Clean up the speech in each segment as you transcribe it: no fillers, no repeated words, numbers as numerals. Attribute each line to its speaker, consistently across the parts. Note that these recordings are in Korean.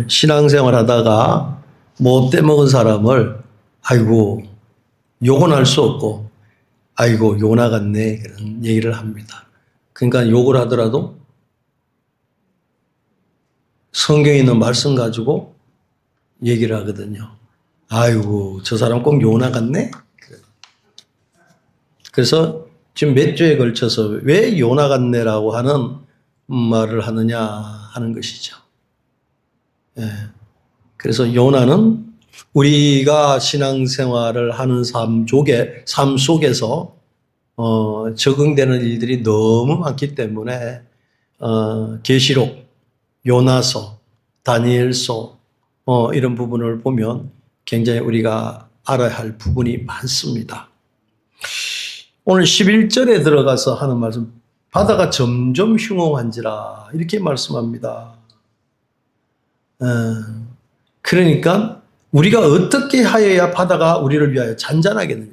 Speaker 1: 신앙생활 하다가 못 떼먹은 사람을 아이고 욕은 할 수 없고 아이고 요나 같네 그런 얘기를 합니다. 그러니까 욕을 하더라도 성경에 있는 말씀 가지고 얘기를 하거든요. 아이고 저 사람 꼭 요나 같네. 그래서 지금 몇 주에 걸쳐서 왜 요나 같네라고 하는 말을 하느냐 하는 것이죠. 예. 그래서 요나는 우리가 신앙생활을 하는 삶 속에서 적응되는 일들이 너무 많기 때문에 계시록, 요나서, 다니엘서 이런 부분을 보면 굉장히 우리가 알아야 할 부분이 많습니다. 오늘 11절에 들어가서 하는 말씀, 바다가 점점 흉흉한지라 이렇게 말씀합니다. 그러니까 우리가 어떻게 하여야 바다가 우리를 위하여 잔잔하겠느냐.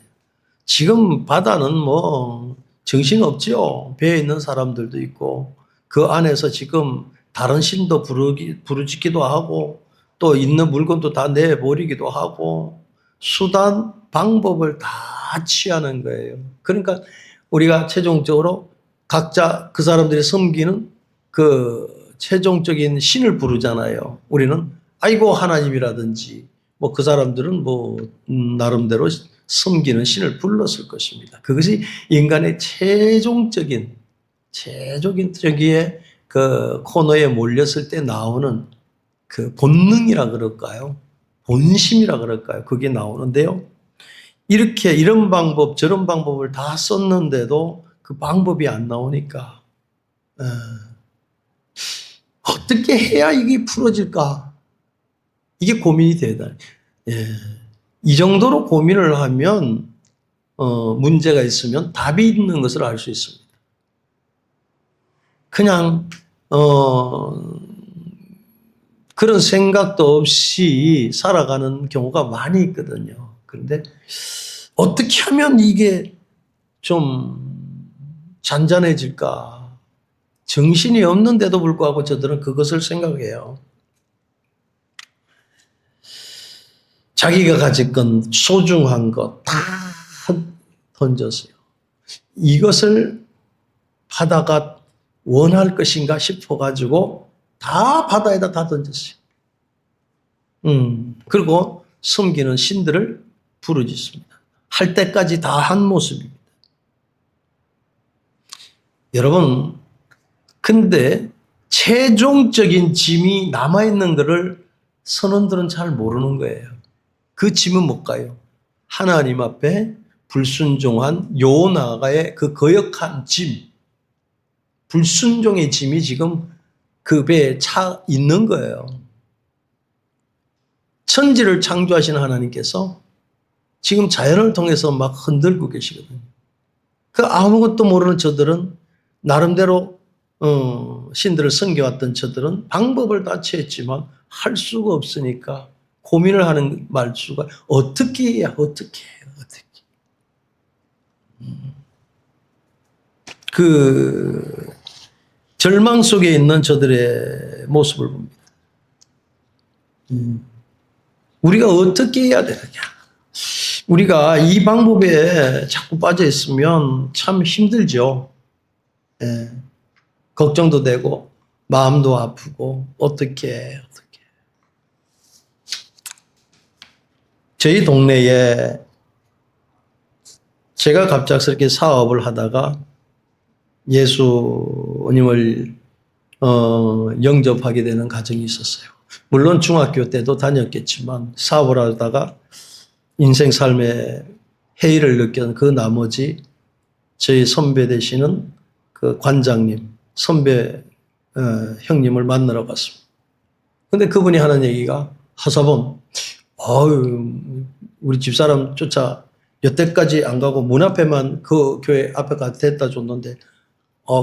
Speaker 1: 지금 바다는 뭐 정신없죠. 배에 있는 사람들도 있고 그 안에서 지금 다른 신도 부르짖기도 하고 또 있는 물건도 다 내버리기도 하고 수단, 방법을 다 취하는 거예요. 그러니까 우리가 최종적으로 각자 그 사람들이 섬기는 그 최종적인 신을 부르잖아요. 우리는 아이고 하나님이라든지 뭐 그 사람들은 뭐 나름대로 섬기는 신을 불렀을 것입니다. 그것이 인간의 최종적인 저기에 그 코너에 몰렸을 때 나오는 그 본능이라 그럴까요? 본심이라 그럴까요? 그게 나오는데요. 이렇게 이런 방법 저런 방법을 다 썼는데도 그 방법이 안 나오니까 어떻게 해야 이게 풀어질까? 이게 고민이 되다. 예. 이 정도로 고민을 하면 문제가 있으면 답이 있는 것을 알 수 있습니다. 그냥 그런 생각도 없이 살아가는 경우가 많이 있거든요. 그런데 어떻게 하면 이게 좀 잔잔해질까? 정신이 없는데도 불구하고 저들은 그것을 생각해요. 자기가 가질 건 소중한 것 다 던졌어요. 이것을 바다가 원할 것인가 싶어가지고 다 바다에다 다 던졌어요. 그리고 섬기는 신들을 부르짖습니다. 할 때까지 다 한 모습입니다. 여러분, 근데 최종적인 짐이 남아있는 것을 선원들은 잘 모르는 거예요. 그 짐은 뭘까요? 하나님 앞에 불순종한 요나가의 그 거역한 짐, 불순종의 짐이 지금 그 배에 차 있는 거예요. 천지를 창조하신 하나님께서 지금 자연을 통해서 막 흔들고 계시거든요. 그 아무것도 모르는 저들은 나름대로 신들을 섬겨왔던 저들은 방법을 다 취했지만 할 수가 없으니까 고민을 하는 말수가 어떻게 해야 어떻게. 그 절망 속에 있는 저들의 모습을 봅니다. 우리가 어떻게 해야 되느냐. 우리가 이 방법에 자꾸 빠져 있으면 참 힘들죠. 예. 걱정도 되고 마음도 아프고 어떻게. 저희 동네에 제가 갑작스럽게 사업을 하다가 예수님을 영접하게 되는 과정이 있었어요. 물론 중학교 때도 다녔겠지만 사업을 하다가 인생 삶의 해이를 느꼈던 그 나머지 저희 선배 되시는 그 관장님, 선배 형님을 만나러 갔습니다. 근데 그분이 하는 얘기가 하사범, 우리 집사람 쫓아 여태까지 안 가고 문 앞에만 그 교회 앞에 가서 데려다 줬는데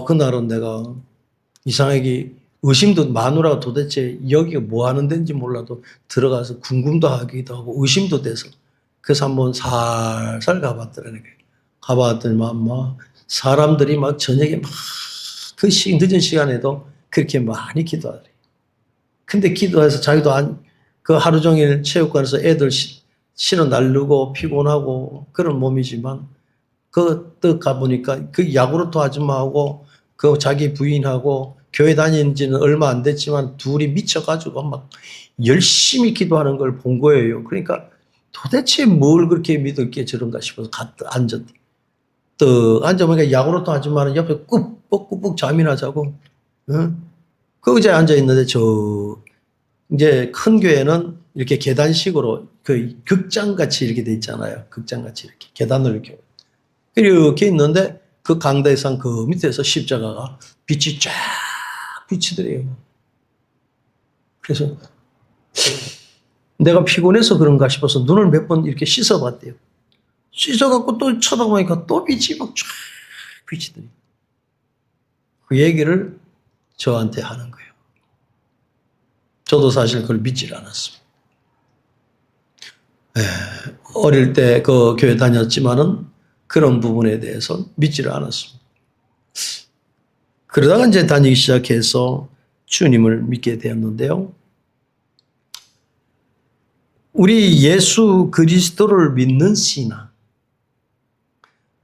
Speaker 1: 그날은 내가 이상하게 의심도 마누라가 도대체 여기가 뭐 하는 데인지 몰라도 들어가서 궁금도 하기도 하고 의심도 돼서 그래서 한번 살살 가봤더라니까. 가봤더니 막 사람들이 막 저녁에 막 그 늦은 시간에도 그렇게 많이 기도하더래요. 근데 기도해서 자기도 그 하루 종일 체육관에서 애들 실어 날르고 피곤하고 그런 몸이지만 또 가보니까 그 야구르트 아줌마하고 그 자기 부인하고 교회 다닌 지는 얼마 안 됐지만 둘이 미쳐가지고 막 열심히 기도하는 걸 본 거예요. 그러니까 도대체 뭘 그렇게 믿을 게 저런가 싶어서 앉았대. 떡 앉아보니까 야구르트 아줌마는 옆에 꾸벅꾸벅 잠이나 자고, 응? 그 의자에 앉아있는데 이제 큰 교회는 이렇게 계단식으로 그 극장같이 이렇게 돼 있잖아요. 극장같이 이렇게 계단을 이렇게 있는데 그 강대상 그 밑에서 십자가가 빛이 쫙 비치더래요. 그래서 내가 피곤해서 그런가 싶어서 눈을 몇 번 이렇게 씻어봤대요. 씻어갖고 또 쳐다보니까 또 빛이 막 쫙 비치더래요. 그 얘기를 저한테 하는 거예요. 저도 사실 그걸 믿질 않았습니다. 어릴 때 그 교회 다녔지만은 그런 부분에 대해서 믿지를 않았습니다. 그러다가 이제 다니기 시작해서 주님을 믿게 되었는데요. 우리 예수 그리스도를 믿는 신앙,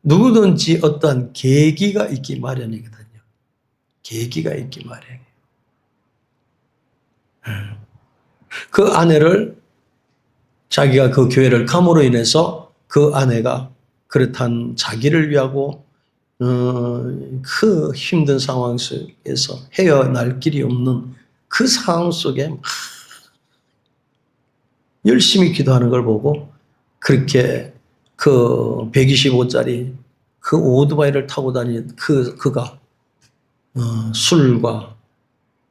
Speaker 1: 누구든지 어떠한 계기가 있기 마련이거든요. 계기가 있기 마련이에요. 그 아내를 자기가 그 교회를 감으로 인해서 그 아내가 그렇다는 자기를 위하고 그 힘든 상황 속에서 헤어날 길이 없는 그 상황 속에 열심히 기도하는 걸 보고 그렇게 그 125짜리 그 오토바이를 타고 다니는 그가 술과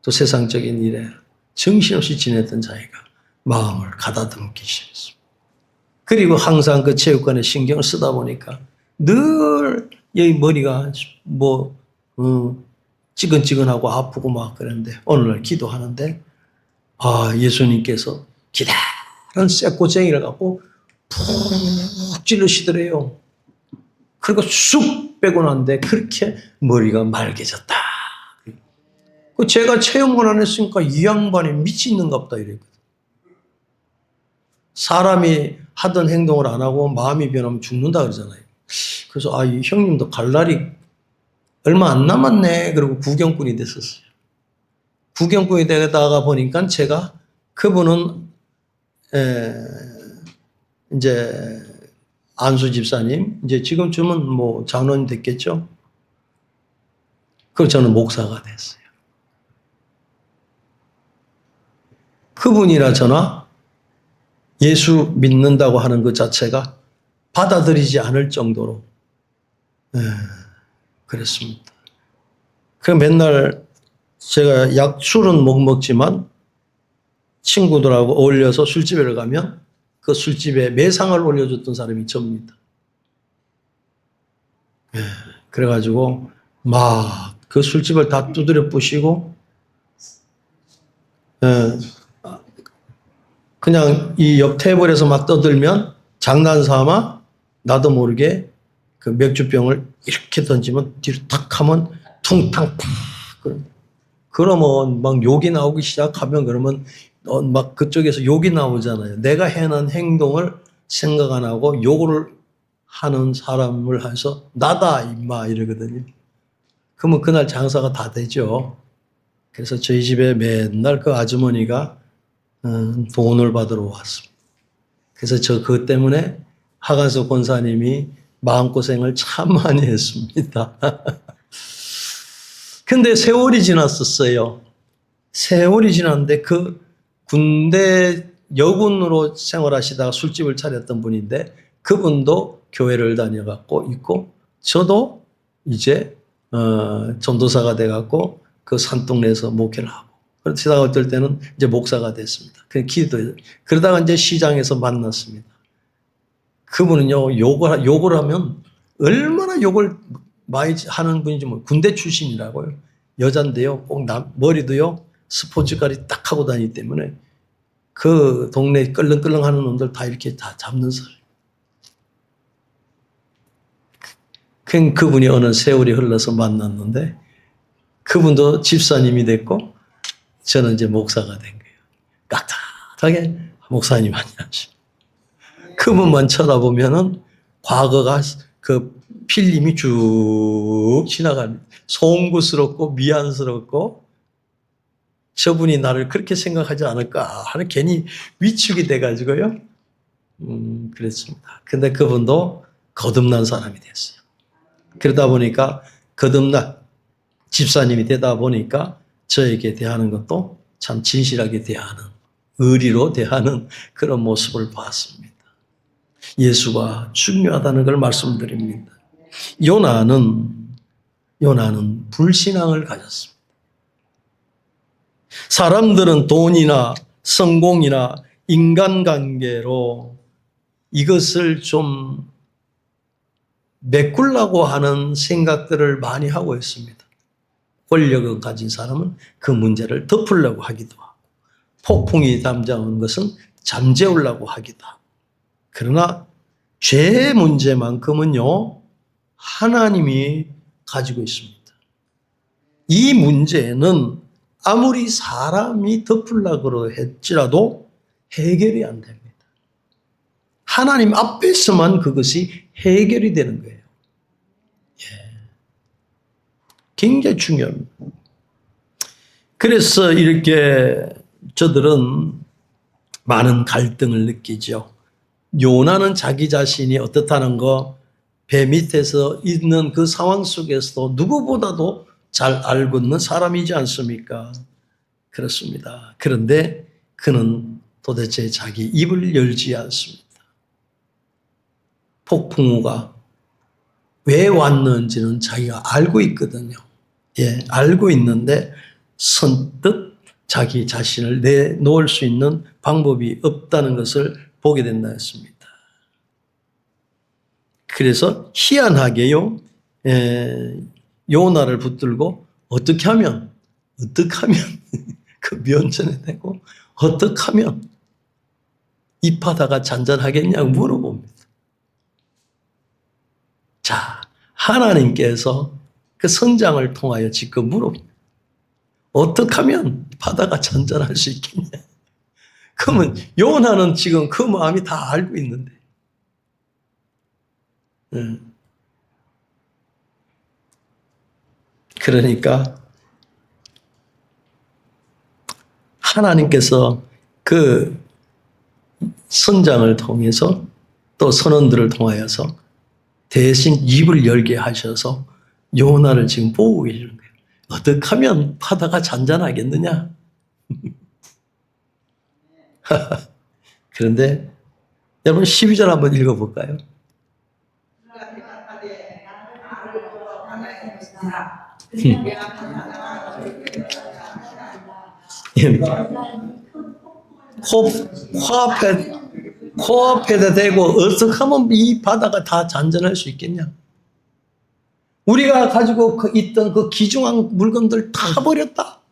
Speaker 1: 또 세상적인 일에 정신없이 지냈던 자기가 마음을 가다듬기 시작했습니다. 그리고 항상 그 체육관에 신경을 쓰다 보니까 늘 여기 머리가 찌근찌근하고 아프고 막 그랬는데 오늘날 기도하는데 예수님께서 기다란 쇠꼬쟁이를 갖고 푹 찌르시더래요. 그리고 쑥 빼고 난데 그렇게 머리가 맑아졌다. 제가 체험을 안 했으니까 이 양반이 미치는가 보다 이랬거든. 사람이 하던 행동을 안 하고 마음이 변하면 죽는다 그러잖아요. 그래서 이 형님도 갈 날이 얼마 안 남았네. 그리고 구경꾼이 됐었어요. 구경꾼이 되다가 보니까 제가 그분은 이제 안수 집사님, 이제 지금쯤은 뭐 장로님 됐겠죠. 그리고 저는 목사가 됐어요. 그분이나 저나 예수 믿는다고 하는 것 자체가 받아들이지 않을 정도로 그랬습니다. 그 맨날 제가 술은 못 먹지만 친구들하고 어울려서 술집에 가면 그 술집에 매상을 올려줬던 사람이 접니다. 그래가지고 막 그 술집을 다 두드려 부시고 그냥 이 옆 테이블에서 막 떠들면 장난삼아 나도 모르게 그 맥주병을 이렇게 던지면 뒤로 탁 하면 퉁탕 팍 그러면 막 욕이 나오기 시작하면 그러면 막 그쪽에서 욕이 나오잖아요. 내가 해놓은 행동을 생각 안 하고 욕을 하는 사람을 해서 나다 임마 이러거든요. 그러면 그날 장사가 다 되죠. 그래서 저희 집에 맨날 그 아주머니가 돈을 받으러 왔습니다. 그래서 저 그것 때문에 하간석 권사님이 마음고생을 참 많이 했습니다. 근데 세월이 지났었어요. 세월이 지났는데 그 군대 여군으로 생활하시다가 술집을 차렸던 분인데 그분도 교회를 다녀갖고 있고 저도 이제 전도사가 돼갖고 그 산동네에서 목회를 하고 그러다가 어떨 때는 이제 목사가 됐습니다. 그러다가 이제 시장에서 만났습니다. 그분은요 욕을 하면 얼마나 욕을 많이 하는 분인지 군대 출신이라고요. 여잔데요 꼭 머리도요 스포츠까지 딱 하고 다니기 때문에 그 동네 끌렁끌렁하는 놈들 다 이렇게 다 잡는 사람. 그분이 어느 세월이 흘러서 만났는데 그분도 집사님이 됐고 저는 이제 목사가 된 거예요. 깍듯하게 목사님 안녕하세요. 그분만 쳐다보면은 과거가 그 필름이 쭉 지나갑니다. 송구스럽고 미안스럽고 저분이 나를 그렇게 생각하지 않을까 하는 괜히 위축이 돼가지고요. 그랬습니다. 근데 그분도 거듭난 사람이 됐어요. 그러다 보니까 거듭난 집사님이 되다 보니까 저에게 대하는 것도 참 진실하게 대하는, 의리로 대하는 그런 모습을 봤습니다. 예수가 중요하다는 걸 말씀드립니다. 요나는 불신앙을 가졌습니다. 사람들은 돈이나 성공이나 인간관계로 이것을 좀 메꾸려고 하는 생각들을 많이 하고 있습니다. 권력을 가진 사람은 그 문제를 덮으려고 하기도 하고, 폭풍이 잠자온 것은 잠재우려고 하기도 하고. 그러나 죄의 문제만큼은요, 하나님이 가지고 있습니다. 이 문제는 아무리 사람이 덮으려고 했지라도 해결이 안 됩니다. 하나님 앞에서만 그것이 해결이 되는 거예요. 굉장히 중요합니다. 그래서 이렇게 저들은 많은 갈등을 느끼죠. 요나는 자기 자신이 어떻다는 거, 배 밑에서 있는 그 상황 속에서도 누구보다도 잘 알고 있는 사람이지 않습니까? 그렇습니다. 그런데 그는 도대체 자기 입을 열지 않습니다. 폭풍우가 왜 왔는지는 자기가 알고 있거든요. 알고 있는데 선뜻 자기 자신을 내놓을 수 있는 방법이 없다는 것을 보게 된다 했습니다. 그래서 희한하게요, 요나를 붙들고 어떻게 하면 그 면전에 대고 어떻게 하면 이 바다가 잔잔하겠냐고 물어봅니다. 자, 하나님께서 그 선장을 통하여 지금 물어봅니다. 어떻게 하면 바다가 잔잔할 수 있겠냐? 그러면 요나는 지금 그 마음이 다 알고 있는데. 그러니까 하나님께서 그 선장을 통해서 또 선원들을 통하여서 대신 입을 열게 하셔서 요나를 지금 보고 계시는 거예요. 어떻게 하면 바다가 잔잔하겠느냐? 그런데 여러분 12절 한번 읽어볼까요? 코앞에다 대고 어떻게 하면 이 바다가 다 잔잔할 수 있겠냐? 우리가 가지고 있던 그 귀중한 물건들 다 버렸다.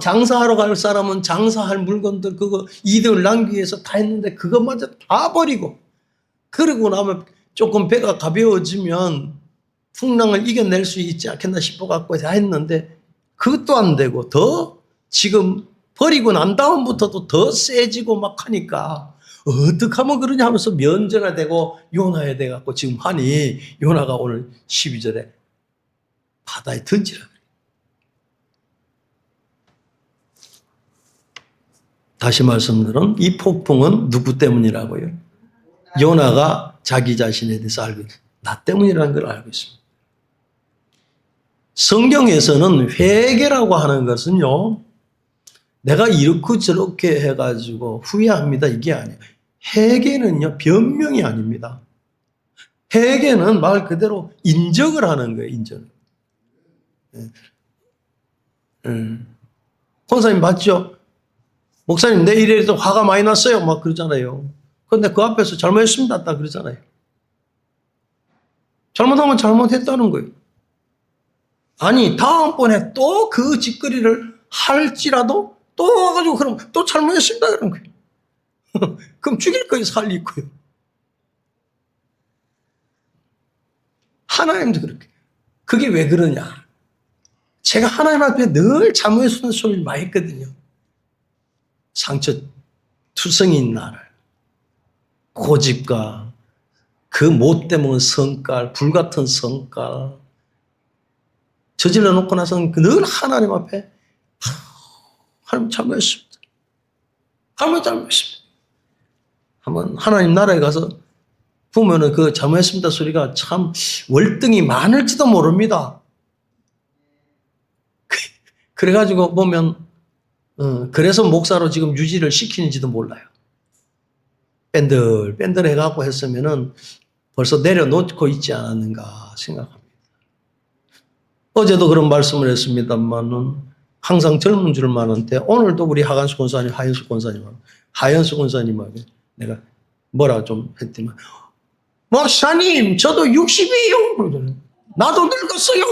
Speaker 1: 장사하러 갈 사람은 장사할 물건들 그거 이득을 남기기 위해서 다 했는데 그것마저 다 버리고, 그러고 나면 조금 배가 가벼워지면 풍랑을 이겨낼 수 있지 않겠나 싶어갖고 다 했는데 그것도 안 되고 더 지금 버리고 난 다음부터도 더 세지고 막 하니까 어떻게 하면 그러냐 하면서 면전에 대고 요나에 대갖고 지금 하니 요나가 오늘 12절에 바다에 던지라 그래요. 다시 말씀드린 이 폭풍은 누구 때문이라고요? 요나가 자기 자신에 대해서 알고 있어요. 나 때문이라는 걸 알고 있습니다. 성경에서는 회개라고 하는 것은요, 내가 이렇게 저렇게 해가지고 후회합니다 이게 아니에요. 회개는요 변명이 아닙니다. 회개는 말 그대로 인정을 하는 거예요. 인정. 권사님 맞죠? 목사님 내 일에서 화가 많이 났어요 막 그러잖아요. 그런데 그 앞에서 잘못했습니다 딱 그러잖아요. 잘못하면 잘못했다는 거예요. 아니 다음번에 또 그 짓거리를 할지라도 또 와가지고 그럼 또 잘못했습니다 그런 거예요. 그럼 죽일 거예요 살릴 거예요. 하나님도 그렇게. 그게 왜 그러냐? 제가 하나님 앞에 늘 잘못했다는 소리를 많이 했거든요. 상처 투성인 나를, 고집과 그 못돼 먹은 성깔, 불같은 성깔 저질러 놓고 나서는 늘 하나님 앞에 하나님 잘못했습니다. 하나님 잘못했습니다. 한번 하나님 나라에 가서 보면은 그 잘못했습니다 소리가 참 월등히 많을지도 모릅니다. 그래가지고 보면 그래서 목사로 지금 유지를 시키는지도 몰라요. 뺀들 해갖고 했으면은 벌써 내려놓고 있지 않았는가 생각합니다. 어제도 그런 말씀을 했습니다만은 항상 젊은 줄만 아는데 오늘도 우리 하연수 권사님하고 내가 뭐라 좀 했더니 목사님 저도 60이에요. 그러더니 나도 늙었어요.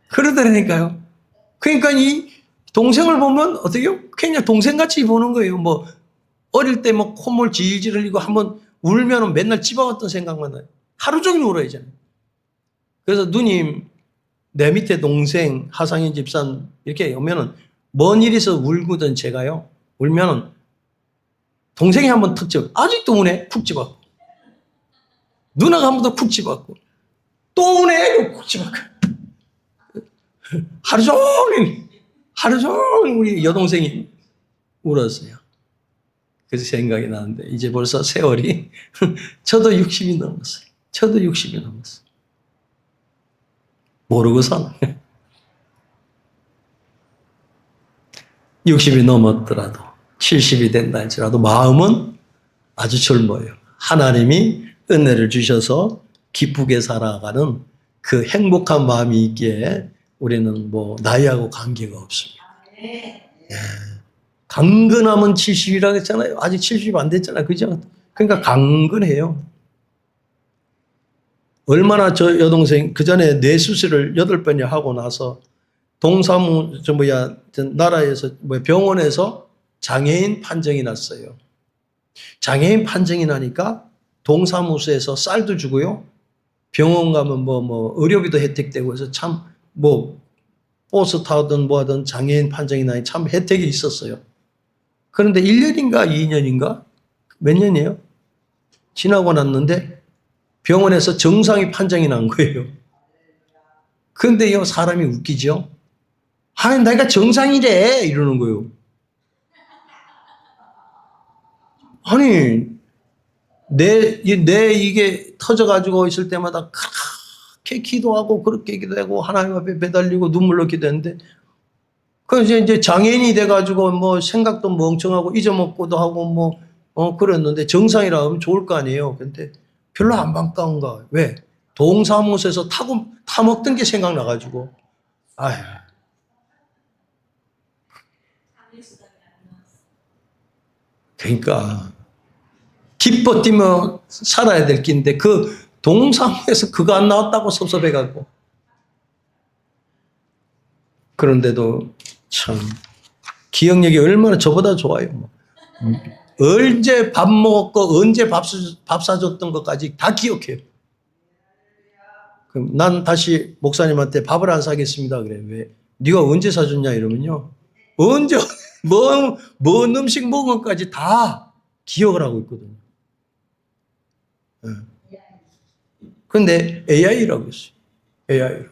Speaker 1: 그러더라니까요. 그러니까 이 동생을 보면 어떻게요? 그냥 동생같이 보는 거예요. 뭐 어릴 때 뭐 콧물 질질 흘리고 한번 울면은 맨날 집어왔던 생각만 나요. 하루 종일 울어야 잖아요. 그래서 누님 내 밑에 동생 하상인 집사님 이렇게 오면은 뭔 일이 있어 울거든 제가요. 울면은 동생이 한번 툭 집어 아직도 우네 푹 집어. 누나가 한 번 더 푹 집어갖고 또 우네 푹 집어갖고 하루 종일 우리 여동생이 울었어요. 그래서 생각이 나는데 이제 벌써 세월이 저도 60이 넘었어요. 저도 60이 넘었어요. 모르고 사는 60이 넘었더라도 70이 된다 할지라도 마음은 아주 젊어요. 하나님이 은혜를 주셔서 기쁘게 살아가는 그 행복한 마음이 있기에 우리는 뭐 나이하고 관계가 없습니다. 네. 강건하면 70이라고 했잖아요. 아직 70 안 됐잖아요. 그죠? 그러니까 강건해요. 얼마나 저 여동생 그 전에 뇌 수술을 8번이나 하고 나서 나라에서 병원에서 장애인 판정이 났어요. 장애인 판정이 나니까 동사무소에서 쌀도 주고요. 병원 가면 의료비도 혜택되고 해서 참 버스 타든 뭐 하든 장애인 판정이 나니 참 혜택이 있었어요. 그런데 1년인가 2년인가 몇 년이에요? 지나고 났는데 병원에서 정상이 판정이 난 거예요. 그런데 이 사람이 웃기죠? 아니, 내가 정상이래! 이러는 거예요. 아니, 내 이게 터져가지고 있을 때마다 그렇게 기도하고 그렇게 기도하고 하나님 앞에 매달리고 눈물로 기도했는데 그래서 이제 장애인이 돼가지고 뭐 생각도 멍청하고 잊어먹고도 하고 그랬는데 정상이라 하면 좋을 거 아니에요. 근데 별로 안 반가운가. 왜? 동사무소에서 타먹던 게 생각나가지고. 아휴. 그러니까 기뻐 뛰며 살아야 될 긴데 그 동사무소에서 그거 안 나왔다고 섭섭해가지고. 그런데도 참 기억력이 얼마나 저보다 좋아요. 언제 밥 먹었고 언제 밥 사줬던 것까지 다 기억해요. 그럼 난 다시 목사님한테 밥을 안 사겠습니다. 그래. 왜? 네가 언제 사줬냐 이러면요. 언제 뭔 음식 먹은 것까지 다 기억을 하고 있거든요. 그런데 AI라고 했어요. AI.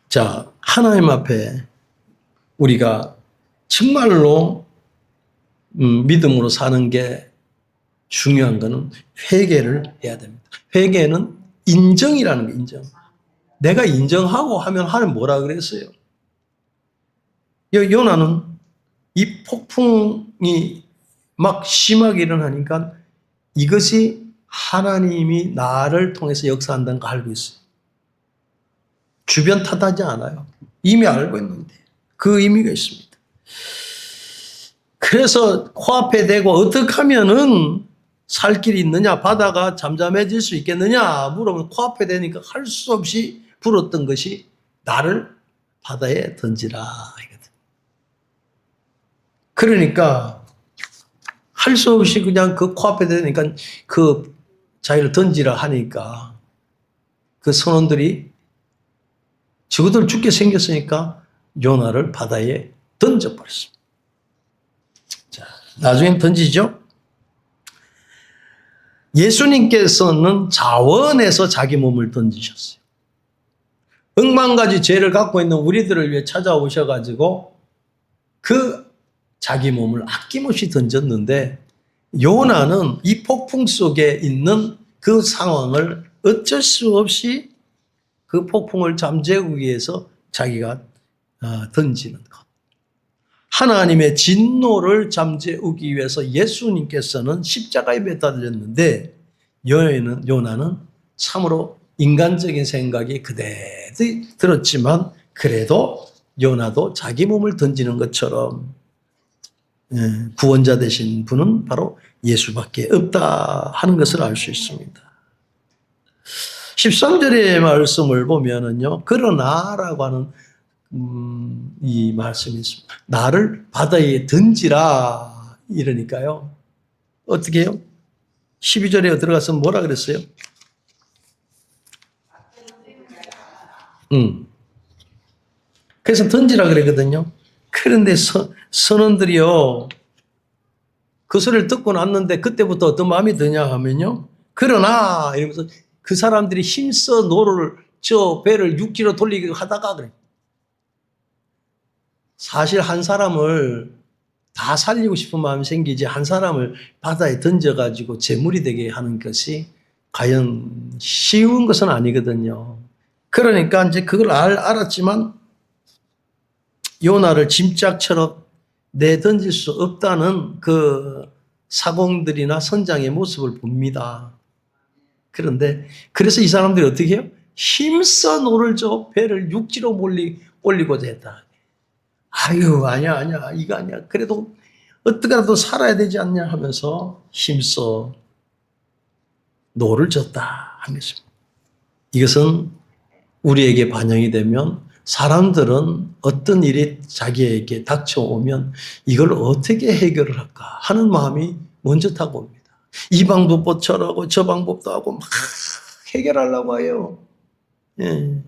Speaker 1: 자, 하나님 앞에 우리가 정말로 믿음으로 사는 게 중요한 거는 회개를 해야 됩니다. 회개는 인정이라는 거, 인정. 내가 인정하고 하면 하나님 뭐라 그랬어요? 요나는 이 폭풍이 막 심하게 일어나니까 이것이 하나님이 나를 통해서 역사한다는 거 알고 있어요. 주변 탓하지 않아요. 이미 알고 있는데 그 의미가 있습니다. 그래서 코앞에 대고 어떻게 하면은 살 길이 있느냐, 바다가 잠잠해질 수 있겠느냐 물어보면 코앞에 대니까 할 수 없이 불었던 것이 나를 바다에 던지라 이거든. 그러니까 할 수 없이 그냥 그 코앞에 대니까 그 자기를 던지라 하니까 그 선원들이 저것들 죽게 생겼으니까 요나를 바다에 던져버렸습니다. 자, 나중엔 던지죠. 예수님께서는 자원해서 자기 몸을 던지셨어요. 억만가지 죄를 갖고 있는 우리들을 위해 찾아오셔가지고 그 자기 몸을 아낌없이 던졌는데, 요나는 이 폭풍 속에 있는 그 상황을 어쩔 수 없이 그 폭풍을 잠재우기 위해서 자기가 던지는 것. 하나님의 진노를 잠재우기 위해서 예수님께서는 십자가에 매달렸는데, 요나는 참으로 인간적인 생각이 그대로 들었지만 그래도 요나도 자기 몸을 던지는 것처럼 구원자 되신 분은 바로 예수밖에 없다 하는 것을 알 수 있습니다. 13절의 말씀을 보면은요, 그러나라고 하는 이 말씀이 있습니다. 나를 바다에 던지라 이러니까요. 어떻게 해요? 12절에 들어가서 뭐라 그랬어요? 그래서 던지라 그랬거든요. 그런데 선원들이요, 그 소리를 듣고 났는데 그때부터 어떤 마음이 드냐 하면요, 그러나 이러면서 그 사람들이 힘써 노를 저 배를 6km 돌리게 하다가 그래. 사실 한 사람을 다 살리고 싶은 마음이 생기지 한 사람을 바다에 던져가지고 제물이 되게 하는 것이 과연 쉬운 것은 아니거든요. 그러니까 이제 그걸 알았지만 요나를 짐짝처럼 내던질 수 없다는 그 사공들이나 선장의 모습을 봅니다. 그런데 그래서 이 사람들이 어떻게 해요? 힘써 노를 저 배를 육지로 올리고자 했다. 아유, 아니야, 이거 아니야. 그래도 어떻게라도 살아야 되지 않냐 하면서 힘써 노를 졌다 한 것입니다. 이것은 우리에게 반영이 되면 사람들은 어떤 일이 자기에게 닥쳐오면 이걸 어떻게 해결을 할까 하는 마음이 먼저 타고 옵니다. 이 방법도 저러고 저 방법도 하고 막 해결하려고 해요. 예.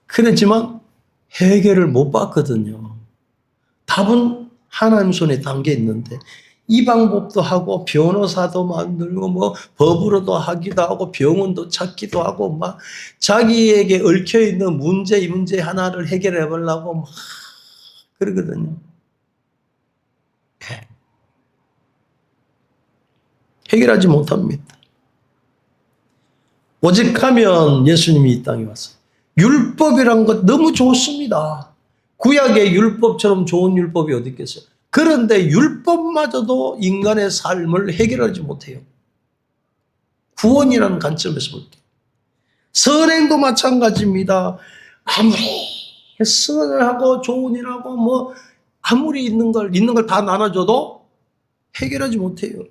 Speaker 1: 그렇지만 해결을 못 받거든요. 답은 하나님 손에 담겨 있는데 이 방법도 하고 변호사도 만들고 뭐 법으로도 하기도 하고 병원도 찾기도 하고 막 자기에게 얽혀 있는 이 문제 하나를 해결해 보려고 막 그러거든요. 해결하지 못합니다. 오직하면 예수님이 이 땅에 왔어요. 율법이란 것 너무 좋습니다. 구약의 율법처럼 좋은 율법이 어디 있겠어요? 그런데 율법마저도 인간의 삶을 해결하지 못해요. 구원이라는 관점에서 볼 때. 선행도 마찬가지입니다. 아무리 선을 하고 좋은 일하고 뭐 아무리 있는 걸 다 나눠줘도 해결하지 못해요.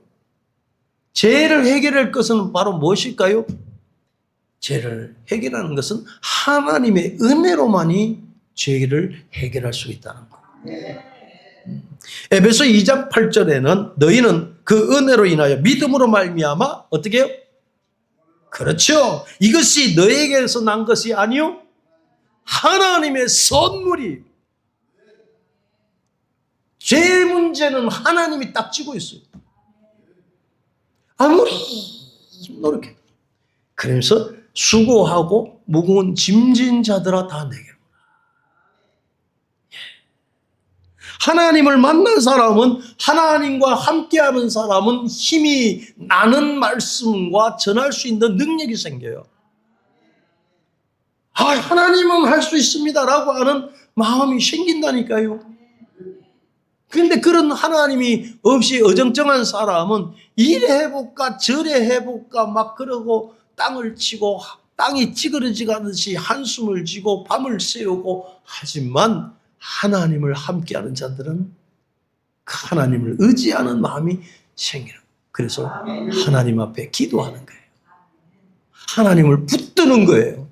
Speaker 1: 죄를 해결할 것은 바로 무엇일까요? 죄를 해결하는 것은 하나님의 은혜로만이 죄를 해결할 수 있다는 거예요. 에베소 2장 8절에는 너희는 그 은혜로 인하여 믿음으로 말미암아 어떻게 해요? 그렇죠. 이것이 너에게서 난 것이 아니요 하나님의 선물이. 죄 문제는 하나님이 딱 쥐고 있어요. 아무리 노력해. 그래서 수고하고 무거운 짐진 자들아 다 내게 오라. 하나님을 만난 사람은, 하나님과 함께하는 사람은 힘이 나는 말씀과 전할 수 있는 능력이 생겨요. 하나님은 할 수 있습니다라고 하는 마음이 생긴다니까요. 그런데 그런 하나님이 없이 어정쩡한 사람은 이래 해볼까 저래 해볼까 막 그러고 땅을 치고 땅이 찌그러지가듯이 한숨을 쥐고 밤을 새우고 하지만 하나님을 함께하는 자들은 그 하나님을 의지하는 마음이 생기는 거예요. 그래서 하나님 앞에 기도하는 거예요. 하나님을 붙드는 거예요.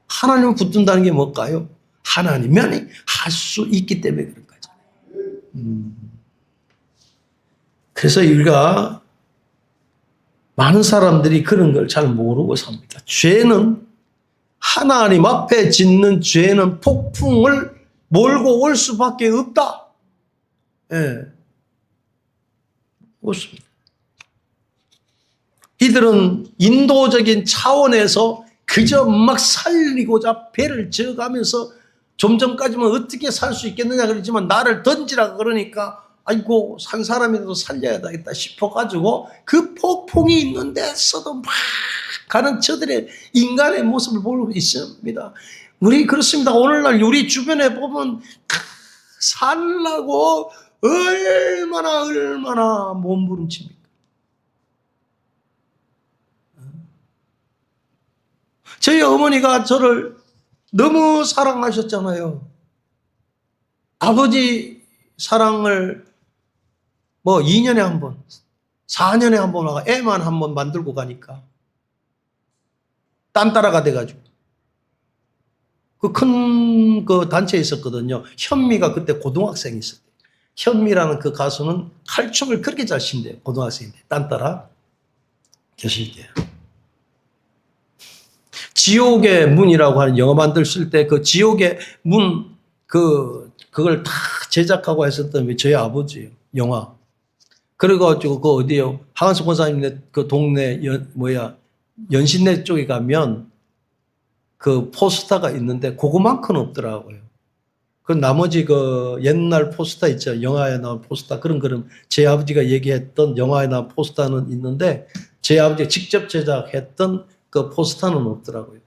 Speaker 1: 하나님을 붙든다는 게 뭘까요? 하나님만이 할 수 있기 때문에 그런 거잖아요. 그래서 우리가 많은 사람들이 그런 걸 잘 모르고 삽니다. 죄는 하나님 앞에 짓는 죄는 폭풍을 몰고 올 수밖에 없다. 예. 없습니다. 이들은 인도적인 차원에서 그저 막 살리고자 배를 저어가면서 좀 전까지만 어떻게 살 수 있겠느냐 그러지만 나를 던지라 그러니까 아이고 산 사람이라도 살려야 되겠다 싶어가지고 그 폭풍이 있는 데서도 막 가는 저들의 인간의 모습을 보고 있습니다. 우리 그렇습니다. 오늘날 우리 주변에 보면 살라고 얼마나 몸부림칩니까? 저희 어머니가 저를 너무 사랑하셨잖아요. 아버지 사랑을 뭐 2년에 한 번, 4년에 한 번 애만 한 번 만들고 가니까 딴따라가 돼가지고 그 큰 그 단체에 있었거든요. 현미가 그때 고등학생이 있었대요. 현미라는 그 가수는 칼춤을 그렇게 잘 신대요. 고등학생인데 딴따라 계실 때요. 지옥의 문이라고 하는 영화 만들 때 그 지옥의 문 그걸 다 제작하고 했었던 게 저희 아버지예요. 영화. 그래가지고 그 어디요? 하한석 권사님네 그 동네 연신내 쪽에 가면 그 포스터가 있는데 그거만큼은 없더라고요. 그 나머지 그 옛날 포스터 있죠. 영화에 나온 포스터 그런 제 아버지가 얘기했던 영화에 나온 포스터는 있는데 제 아버지가 직접 제작했던 그 포스터는 없더라고요.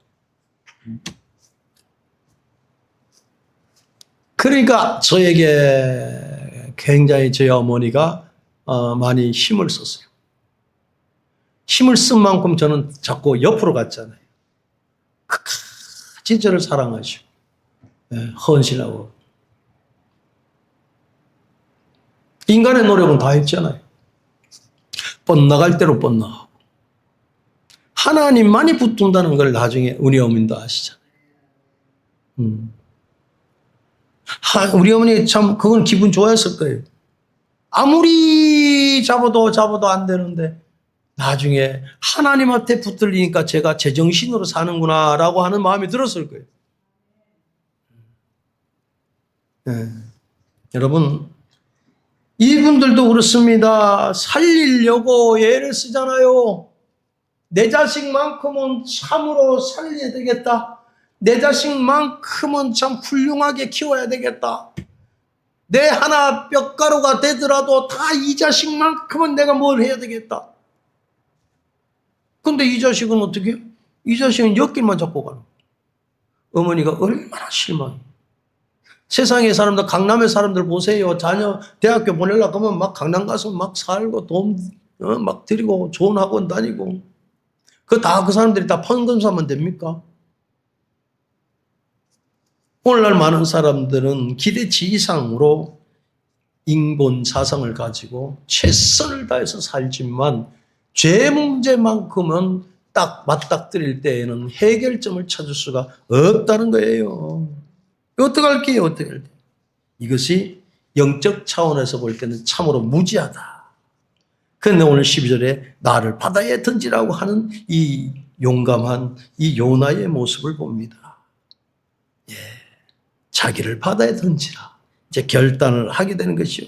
Speaker 1: 그러니까 저에게 굉장히 저희 어머니가 많이 힘을 썼어요. 힘을 쓴 만큼 저는 자꾸 옆으로 갔잖아요. 끝까지 저를 사랑하시고 헌신하고 인간의 노력은 다 했잖아요. 뻗나갈 대로 뻗나가고 하나님만이 붙든다는 걸 나중에 우리 어머니도 아시잖아요. 우리 어머니 참 그건 기분 좋아했을 거예요. 아무리 잡아도 안 되는데 나중에 하나님한테 붙들리니까 제가 제정신으로 사는구나라고 하는 마음이 들었을 거예요. 네. 여러분 이분들도 그렇습니다. 살리려고 애를 쓰잖아요. 내 자식만큼은 참으로 살려야 되겠다. 내 자식만큼은 참 훌륭하게 키워야 되겠다. 내 하나 뼈가루가 되더라도 다 이 자식만큼은 내가 뭘 해야 되겠다. 근데 이 자식은 어떻게 해요? 이 자식은 옆길만 잡고 가는 거예요. 어머니가 얼마나 실망해요. 세상의 사람들, 강남의 사람들 보세요. 자녀 대학교 보내려고 하면 막 강남 가서 막 살고 돈 막 들이고 좋은 학원 다니고 그 사람들이 다 판검사면 됩니까? 오늘날 많은 사람들은 기대치 이상으로 인본 사상을 가지고 최선을 다해서 살지만 죄 문제만큼은 딱 맞닥뜨릴 때에는 해결점을 찾을 수가 없다는 거예요. 어떻게 할게요? 이것이 영적 차원에서 볼 때는 참으로 무지하다. 그런데 오늘 12절에 나를 바다에 던지라고 하는 이 용감한 이 요나의 모습을 봅니다. 자기를 바다에 던지라. 이제 결단을 하게 되는 것이요.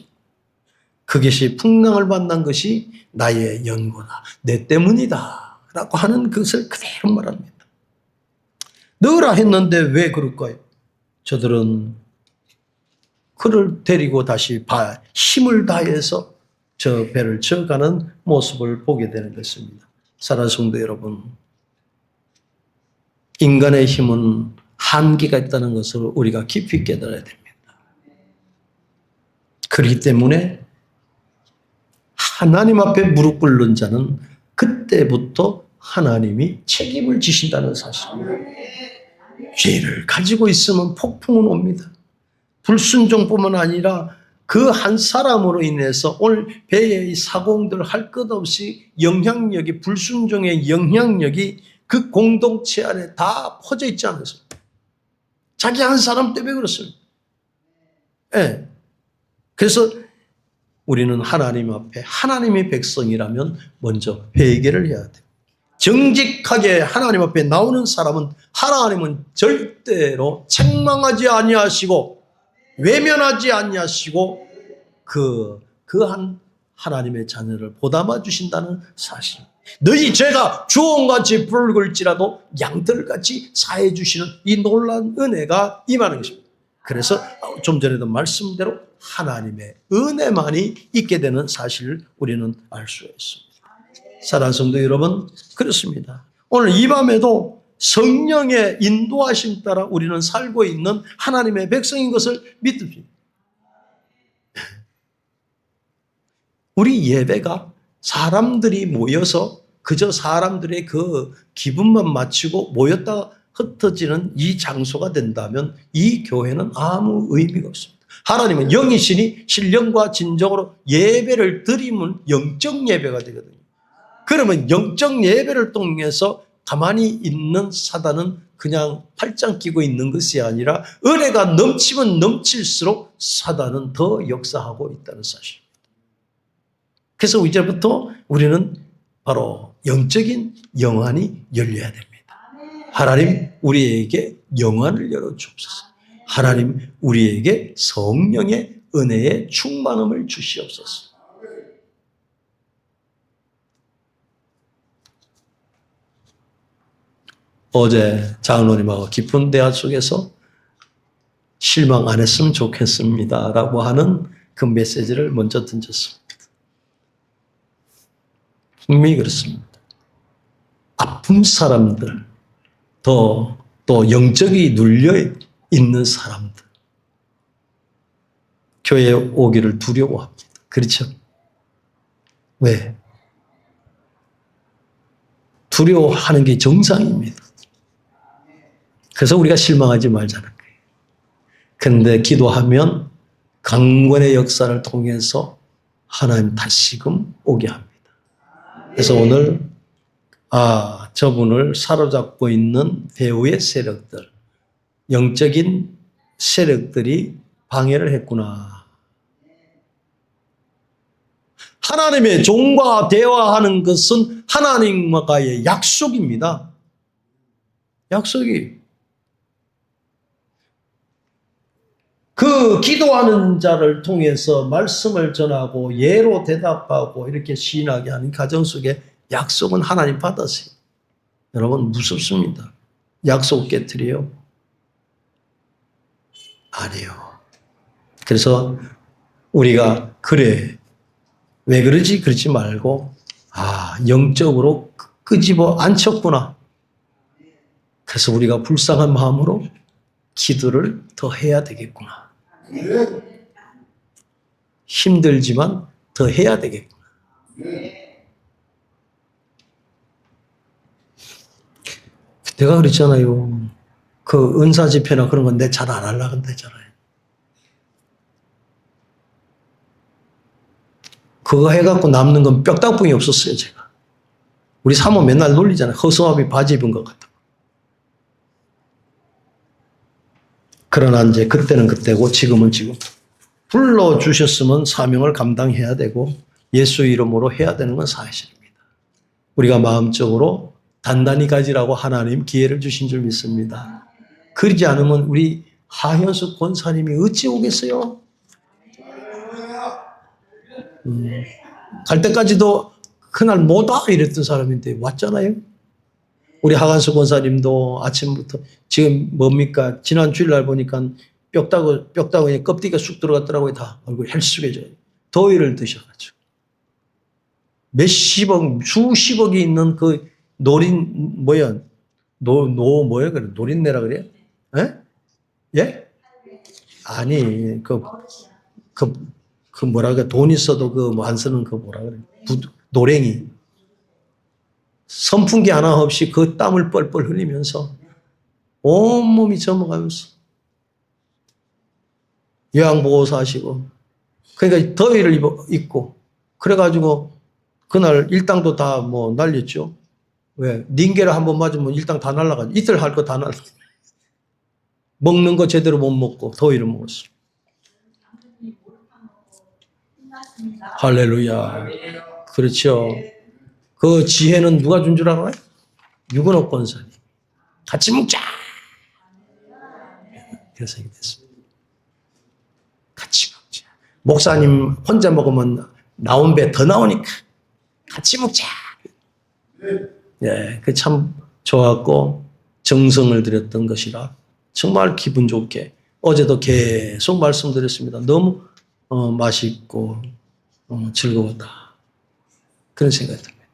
Speaker 1: 그것이 풍랑을 만난 것이 나의 연고다. 내 때문이다. 라고 하는 것을 그대로 말합니다. 넣으라 했는데 왜 그럴까요? 저들은 그를 데리고 다시 힘을 다해서 저 배를 저어가는 모습을 보게 되는 것입니다. 사랑하는 성도 여러분, 인간의 힘은 한계가 있다는 것을 우리가 깊이 깨달아야 됩니다. 그렇기 때문에 하나님 앞에 무릎 꿇는 자는 그때부터 하나님이 책임을 지신다는 사실입니다. 죄를 가지고 있으면 폭풍은 옵니다. 불순종뿐만 아니라 그 한 사람으로 인해서 오늘 배의 사공들 할 것 없이 영향력이 불순종의 영향력이 그 공동체 안에 다 퍼져 있지 않습니까? 자기 한 사람 때문에 그렇습니다. 네. 그래서 우리는 하나님 앞에 하나님의 백성이라면 먼저 회개를 해야 돼요. 정직하게 하나님 앞에 나오는 사람은 하나님은 절대로 책망하지 아니하시고 외면하지 아니하시고 그한 하나님의 자녀를 보담아 주신다는 사실. 너희 죄가 주홍같이 붉을지라도 양털같이 사해 주시는 이 놀라운 은혜가 임하는 것입니다. 그래서 좀 전에도 말씀대로 하나님의 은혜만이 있게 되는 사실을 우리는 알 수 있습니다. 사랑하는 성도 여러분, 그렇습니다. 오늘 이 밤에도 성령의 인도하심 따라 우리는 살고 있는 하나님의 백성인 것을 믿습니다. 우리 예배가 사람들이 모여서 그저 사람들의 그 기분만 맞추고 모였다가 흩어지는 이 장소가 된다면 이 교회는 아무 의미가 없습니다. 하나님은 영이시니 신령과 진정으로 예배를 드리면 영적 예배가 되거든요. 그러면 영적 예배를 통해서 가만히 있는 사단은 그냥 팔짱 끼고 있는 것이 아니라 은혜가 넘치면 넘칠수록 사단은 더 역사하고 있다는 사실. 그래서 이제부터 우리는 바로 영적인 영안이 열려야 됩니다. 하나님 우리에게 영안을 열어주옵소서. 하나님 우리에게 성령의 은혜의 충만함을 주시옵소서. 어제 장로님하고 깊은 대화 속에서 실망 안 했으면 좋겠습니다 라고 하는 그 메시지를 먼저 던졌습니다. 분명히 그렇습니다. 아픈 사람들, 또 영적이 눌려 있는 사람들, 교회에 오기를 두려워합니다. 그렇죠? 왜? 두려워하는 게 정상입니다. 그래서 우리가 실망하지 말자는 거예요. 그런데 기도하면 강권의 역사를 통해서 하나님 다시금 오게 합니다. 그래서 오늘 저분을 사로잡고 있는 배후의 세력들, 영적인 세력들이 방해를 했구나. 하나님의 종과 대화하는 것은 하나님과의 약속입니다. 약속이. 그 기도하는 자를 통해서 말씀을 전하고 예로 대답하고 이렇게 시인하게 하는 가정 속에 약속은 하나님 받으세요. 여러분 무섭습니다. 약속 깨트려요? 아니요. 그래서 우리가 그래 왜 그러지? 그러지 말고 영적으로 끄집어 앉혔구나. 그래서 우리가 불쌍한 마음으로 기도를 더 해야 되겠구나. 힘들지만 더 해야 되겠구나. 내가 그랬잖아요. 그 은사 집회나 그런 건 내 잘 안 하려고 한다잖아요. 그거 해갖고 남는 건 뼈다귀이 없었어요, 제가. 우리 사모 맨날 놀리잖아요. 허수아비 바지 입은 것 같다고. 그러나 이제 그때는 그때고 지금은 지금. 불러주셨으면 사명을 감당해야 되고 예수 이름으로 해야 되는 건 사실입니다. 우리가 마음적으로 단단히 가지라고 하나님 기회를 주신 줄 믿습니다. 그러지 않으면 우리 하현숙 권사님이 어찌 오겠어요? 갈 때까지도 그날 못 와 이랬던 사람인데 왔잖아요. 우리 하관수 권사님도 아침부터 지금 뭡니까? 지난 주일날 보니까 뼈다귀에 껍데기가 쑥 들어갔더라고요. 다 얼굴 헬쑥해져요. 더위를 드셔가지고. 몇십억, 수십억이 있는 그 뭐야 그래? 노린내라 그래요? 예? 아니, 뭐라 그래? 돈 있어도 안 쓰는 뭐라 그래? 노랭이. 선풍기 하나 없이 그 땀을 뻘뻘 흘리면서 온몸이 점어가면서 요양보호사 하시고 그러니까 더위를 입고 그래가지고 그날 일당도 다 날렸죠. 왜? 닌게를 한번 맞으면 일당 다 날라가죠. 이틀 할 거 다 날라. 먹는 거 제대로 못 먹고 더위를 먹었어. 할렐루야. 그렇죠. 그 지혜는 누가 준 줄 알아요? 유근옥 권사님. 같이 먹자. 그래서 이게 됐습니다. 같이 먹자. 목사님 혼자 먹으면 나온 배 더 나오니까 같이 먹자. 예, 그 참 좋았고 정성을 들였던 것이라 정말 기분 좋게 어제도 계속 말씀드렸습니다. 너무 맛있고 즐거웠다. 그런 생각이 듭니다.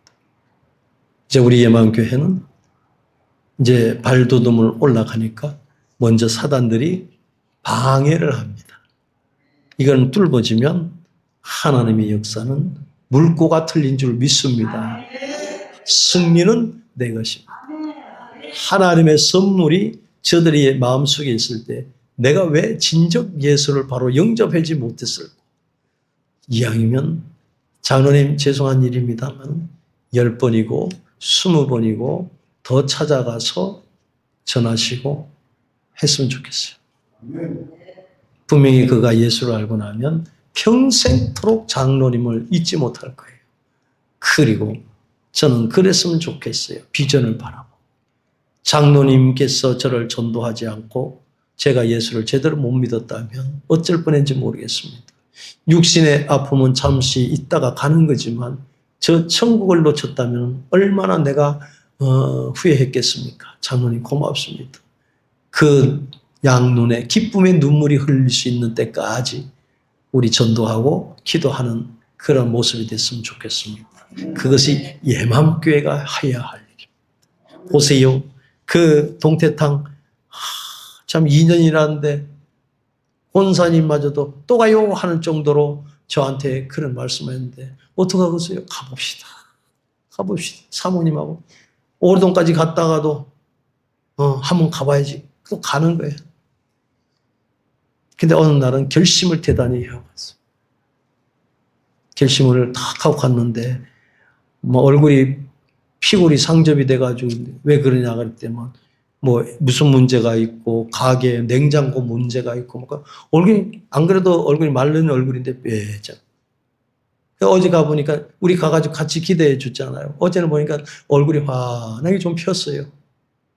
Speaker 1: 이제 우리 예만교회는 이제 발돋움을 올라가니까 먼저 사단들이 방해를 합니다. 이건 뚫어지면 하나님의 역사는 물고가 틀린 줄 믿습니다. 승리는 내 것입니다. 하나님의 선물이 저들의 마음속에 있을 때 내가 왜 진적 예수를 바로 영접하지 못했을까? 이왕이면 장로님 죄송한 일입니다만 10번이고 20번이고 더 찾아가서 전하시고 했으면 좋겠어요. 분명히 그가 예수를 알고 나면 평생토록 장로님을 잊지 못할 거예요. 그리고 저는 그랬으면 좋겠어요. 비전을 바라고. 장로님께서 저를 전도하지 않고 제가 예수를 제대로 못 믿었다면 어쩔 뻔했는지 모르겠습니다. 육신의 아픔은 잠시 있다가 가는 거지만 저 천국을 놓쳤다면 얼마나 내가 후회했겠습니까? 장로님 고맙습니다. 그 양눈에 기쁨의 눈물이 흘릴 수 있는 때까지 우리 전도하고 기도하는 그런 모습이 됐으면 좋겠습니다. 그것이 예맘교회가 해야 할 일입니다. 보세요. 그 동태탕 참 2년이라는데 권사님마저도 또 가요 하는 정도로 저한테 그런 말씀을 했는데 어떡하겠어요? 가봅시다. 가봅시다. 사모님하고 오르동까지 갔다가도 한번 가봐야지. 또 가는 거예요. 근데 어느 날은 결심을 대단히 해왔어요. 결심을 딱 하고 갔는데 얼굴이 피골이 상접이 돼가지고 왜 그러냐 그랬더니 무슨 문제가 있고 가게 냉장고 문제가 있고 얼굴이 안 그래도 얼굴이 마른 얼굴인데 뼈죠. 어제 가보니까 우리 가가지고 같이 기대해 줬잖아요. 어제는 보니까 얼굴이 환하게 좀 폈어요.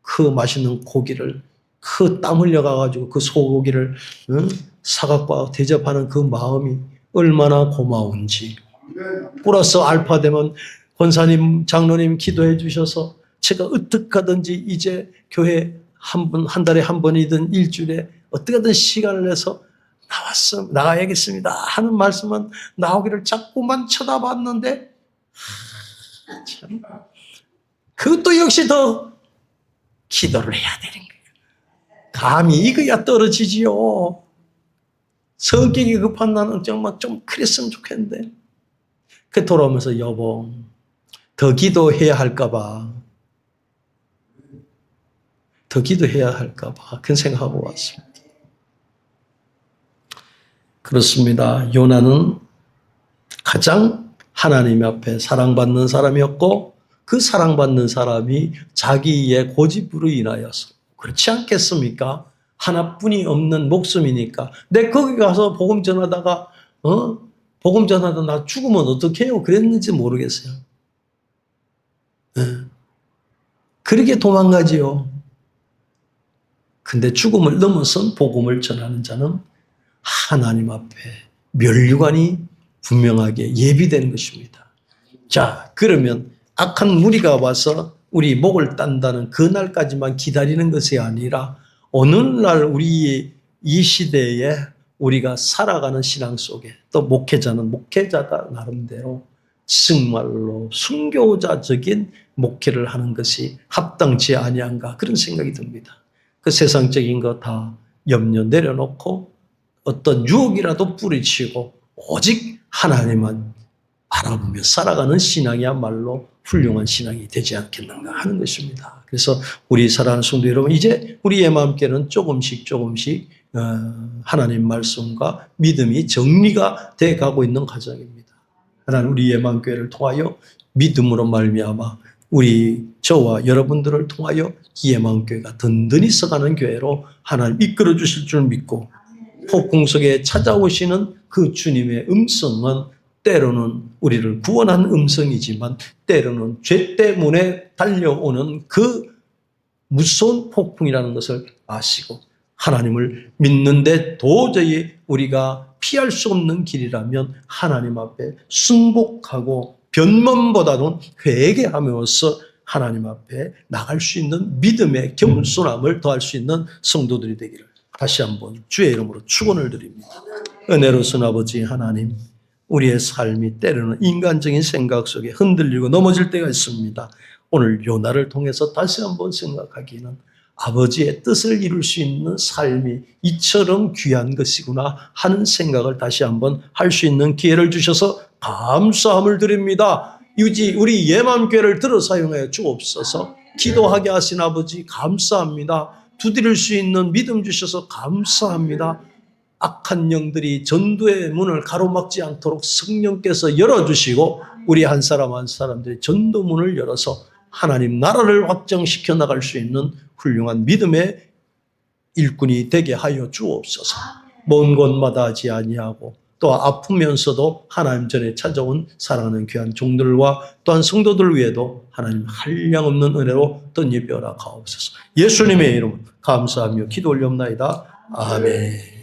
Speaker 1: 그 맛있는 고기를 그 땀 흘려가가지고 그 소고기를 사갖고 대접하는 그 마음이 얼마나 고마운지. 플러스 알파 되면 권사님, 장로님 기도해 주셔서 제가 어떻게 하든지 이제 교회 한 달에 한 번이든 일주일에 어떻게 하든 시간을 내서 나가야겠습니다 하는 말씀은 나오기를 자꾸만 쳐다봤는데 참 그것도 역시 더 기도를 해야 되는 거예요. 감히 이거야 떨어지지요. 성격이 급한 나는 정말 좀 그랬으면 좋겠는데 그 돌아오면서 여보 더 기도해야 할까봐 그런 생각하고 왔습니다. 그렇습니다. 요나는 가장 하나님 앞에 사랑받는 사람이었고 그 사랑받는 사람이 자기의 고집으로 인하여서 그렇지 않겠습니까? 하나뿐이 없는 목숨이니까 내 거기 가서 복음 전하다가 나 죽으면 어떡해요? 그랬는지 모르겠어요. 그렇게 도망가지요. 근데 죽음을 넘어선 복음을 전하는 자는 하나님 앞에 면류관이 분명하게 예비된 것입니다. 자, 그러면 악한 무리가 와서 우리 목을 딴다는 그날까지만 기다리는 것이 아니라 어느 날 우리 이 시대에 우리가 살아가는 신앙 속에 또 목회자는 목회자다 나름대로 정말로 순교자적인 목회를 하는 것이 합당치 아니한가 그런 생각이 듭니다. 그 세상적인 거 다 염려 내려놓고 어떤 유혹이라도 뿌리치고 오직 하나님만 바라보며 살아가는 신앙이야말로 훌륭한 신앙이 되지 않겠는가 하는 것입니다. 그래서 우리 사랑하는 성도 여러분, 이제 우리의 마음께는 조금씩 하나님 말씀과 믿음이 정리가 돼 가고 있는 과정입니다. 하나님 우리의 마음교회를 통하여 믿음으로 말미암아 저와 여러분들을 통하여 이 마음교회가 든든히 서가는 교회로 하나님 이끌어 주실 줄 믿고 폭풍 속에 찾아오시는 그 주님의 음성은 때로는 우리를 구원한 음성이지만 때로는 죄 때문에 달려오는 그 무서운 폭풍이라는 것을 아시고 하나님을 믿는데 도저히 우리가 피할 수 없는 길이라면 하나님 앞에 순복하고 변명보다는 회개하면서 하나님 앞에 나갈 수 있는 믿음의 겸손함을 더할 수 있는 성도들이 되기를 다시 한번 주의 이름으로 축원을 드립니다. 은혜로운 아버지 하나님, 우리의 삶이 때로는 인간적인 생각 속에 흔들리고 넘어질 때가 있습니다. 오늘 요나를 통해서 다시 한번 생각하기는 아버지의 뜻을 이룰 수 있는 삶이 이처럼 귀한 것이구나 하는 생각을 다시 한번 할 수 있는 기회를 주셔서 감사함을 드립니다. 우리 예맘교회를 들어 사용하여 주옵소서. 기도하게 하신 아버지 감사합니다. 두드릴 수 있는 믿음 주셔서 감사합니다. 악한 영들이 전도의 문을 가로막지 않도록 성령께서 열어주시고 우리 한 사람 한 사람들이 전도문을 열어서 하나님 나라를 확정시켜 나갈 수 있는 훌륭한 믿음의 일꾼이 되게 하여 주옵소서. 먼 곳마다 하지 아니하고 또 아프면서도 하나님 전에 찾아온 사랑하는 귀한 종들과 또한 성도들 위에도 하나님 한량없는 은혜로 덧입혀라 가옵소서. 예수님의 이름 감사하며 기도 올려옵나이다. 아멘.